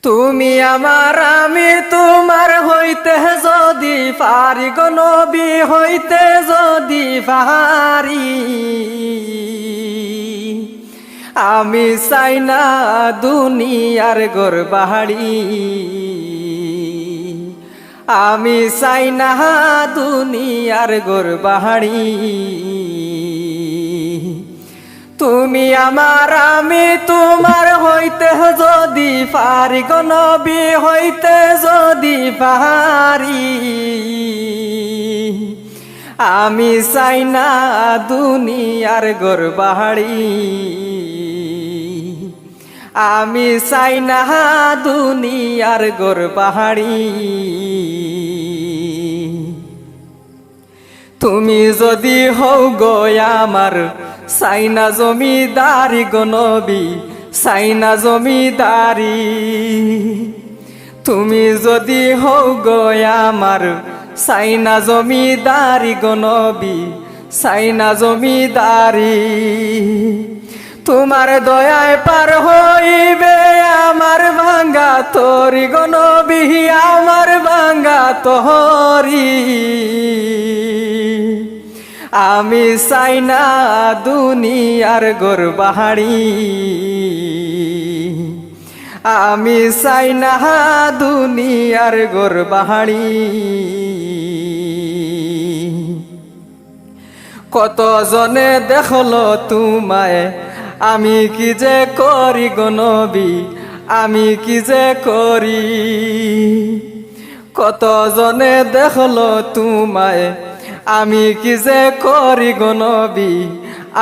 তুমি আমার আমি তোমার হইতে যদি পারি গো নবী হইতে যদি পারি আমি চাই না দুনিয়ার গোর বাহারি আমি চাই না দুনিয়ার গোর বাহারি তুমি আমার আমি তোমার হইতে যদি পারি গো নবী হইতে যদি পারি আমি চাই না দুনিয়ার গোর বাহারি আমি চাই না দুনিয়ার গোর বাহারি তুমি যদি হও গো আমার সাইনা জমিদারি গো নবী সাইনা জমিদারি তুমি যদি হও গো আমার সাইনা জমিদারি গো নবী সাইনা জমিদারি তোমার দয়ায় পার হইবে আমার ভাঙ্গা তোরি গো নবী আমার ভাঙ্গা তোরি আমি চাই না দুনিয়ার গোর বাহারি আমি চাই না দুনিয়ার গোর বাহারি কত জনে দেখলো তোমায় আমি কি যে করি গো নবী আমি কি যে করি কত জনে দেখলো তোমায় আমি কি যে করি গো নবী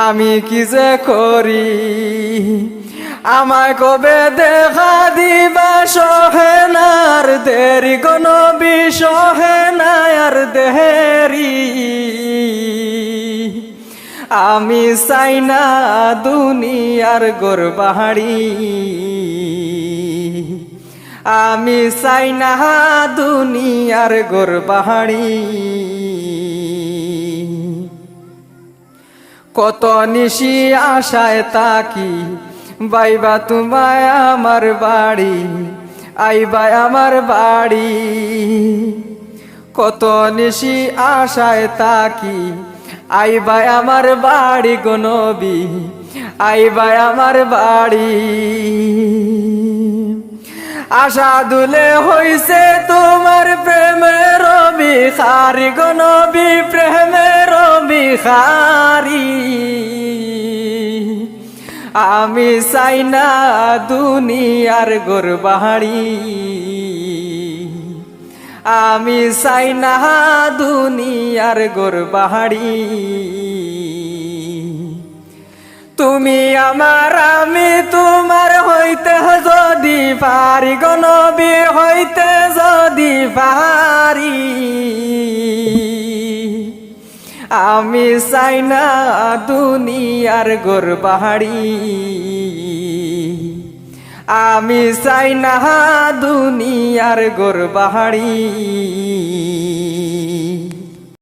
আমি কি যে করি আমায় কবে দেখা দিবা সহেনার দেরি গো নবী সহেনার দেরি আমি চাই না দুনিয়ার গোর বাহারি আমি চাই না দুনিয়ার গোর বাহারি কত নিশি আশায় তাকি বাইবা তোমায় আমার বাড়ি আইবা আমার বাড়ি কত নিশি আশায় তাকি আইবা আমার বাড়ি গো নবী আইবা আমার বাড়ি আশা দুলে হইছে তোমার প্রেমের বিখারি গো নবী প্রেমের বিখারি আমি চাই না দুনিয়ার গোর বাহারি আমি চাই না দুনিয়ার গোর বাহারি তুমি আমার আমি তোমার হইতে যদি পারি গো নবী হইতে যদি পারি আমি চাই না দুনিয়ার গোর বাহারি আমি চাই না দুনিয়ার গোর বাহারি